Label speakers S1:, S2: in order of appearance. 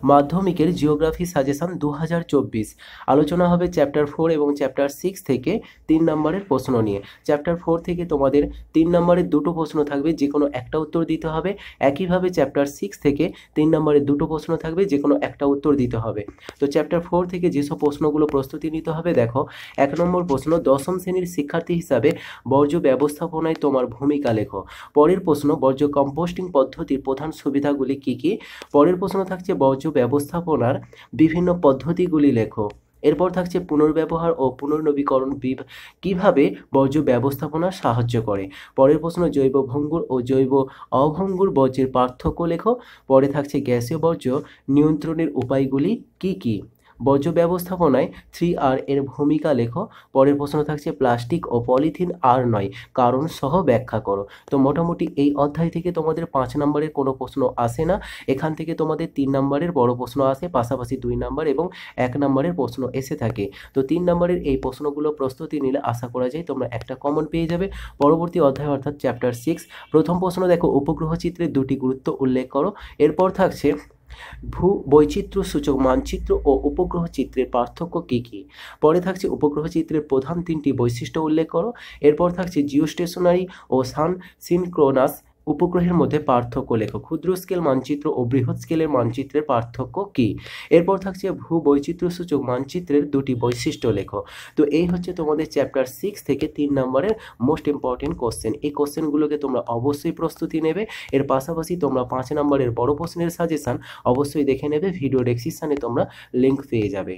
S1: মাধ্যমিকের geography suggestion 2024 আলোচনা হবে চ্যাপ্টার 4 এবং চ্যাপ্টার 6 থেকে 3 নম্বরের প্রশ্ন নিয়ে। চ্যাপ্টার 4 থেকে তোমাদের 3 নম্বরের দুটো প্রশ্ন থাকবে, যে কোনো একটা উত্তর দিতে হবে। একইভাবে চ্যাপ্টার 6 থেকে 3 নম্বরের দুটো প্রশ্ন থাকবে, যে কোনো একটা উত্তর দিতে হবে। তো চ্যাপ্টার 4 থেকে যেসব প্রশ্নগুলো প্রস্তুতি নিতে হবে দেখো, 1 নম্বর প্রশ্ন, দশম শ্রেণীর শিক্ষার্থী হিসাবে বর্জ্য ব্যবস্থাপনায় তোমার ভূমিকা লেখো। পরের প্রশ্ন, বর্জ্য কম্পোস্টিং পদ্ধতির প্রধান সুবিধাগুলি কি কি। পরের প্রশ্ন থাকছে বর্জ্য ব্যবস্থাপনার বিভিন্ন পদ্ধতিগুলি লেখো। এরপর থাকছে পুনর্ব্যবহার ও পুনর্নবীকরণ কিভাবে বর্জ্য ব্যবস্থাপনা সাহায্য করে। পরের প্রশ্ন, জৈব ভঙ্গুর ও জৈব অভঙ্গুর বর্জ্যের পার্থক্য লেখো। পরে থাকছে গ্যাসীয় বর্জ্য নিয়ন্ত্রণের উপায়গুলি কি কি। বর্জ্য ব্যবস্থাপনায় 3R এর ভূমিকা লেখো। পরের প্রশ্ন থাকছে প্লাস্টিক ও পলিথিন আর নয়, কারণ সহ ব্যাখ্যা করো। তো মোটামুটি এই অধ্যায় থেকে তোমাদের 5 নম্বরের কোনো প্রশ্ন আসে না। এখান থেকে তোমাদের 3 নম্বরের বড় প্রশ্ন আসে, পাশাপাশি 2 নম্বর এবং 1 নম্বরের প্রশ্ন এসে থাকে। তো 3 নম্বরের এই প্রশ্নগুলো প্রস্তুতি নিলে আশা করা যায় তোমরা একটা কমন পেয়ে যাবে। পরবর্তী অধ্যায় অর্থাৎ চ্যাপ্টার 6, প্রথম প্রশ্ন দেখো, উপগ্রহ চিত্রের দুটি গুরুত্ব উল্লেখ করো। এরপর থাকছে ভূ বৈচিত্র্য সূচক মানচিত্র ও উপগ্রহ চিত্রের পার্থক্য কি কি। পরে থাকছে উপগ্রহ চিত্রের প্রধান 3টি বৈশিষ্ট্য উল্লেখ করো। এরপর থাকছে জিওস্টেশনারি ও সিনক্রোনাস উপগ্রহের মধ্যে পার্থক্য লেখো। ক্ষুদ্র স্কেল মানচিত্র ও বৃহৎ স্কেলের মানচিত্রের পার্থক্য কি। এরপর থাকছে ভূ বৈচিত্র্য সূচক মানচিত্রের দুটি বৈশিষ্ট্য লেখো। তো এই হচ্ছে তোমাদের চ্যাপ্টার 6 থেকে 3 নম্বরের মোস্ট ইম্পর্টেন্ট কোশ্চেন। এই কোশ্চেনগুলোকে তোমরা অবশ্যই প্রস্তুতি নেবে। এর পাশাপাশি তোমরা 5 নম্বরের বড় প্রশ্নের সাজেশন অবশ্যই দেখে নেবে, ভিডিও ডেসক্রিপশনে তোমরা লিঙ্ক পেয়ে যাবে।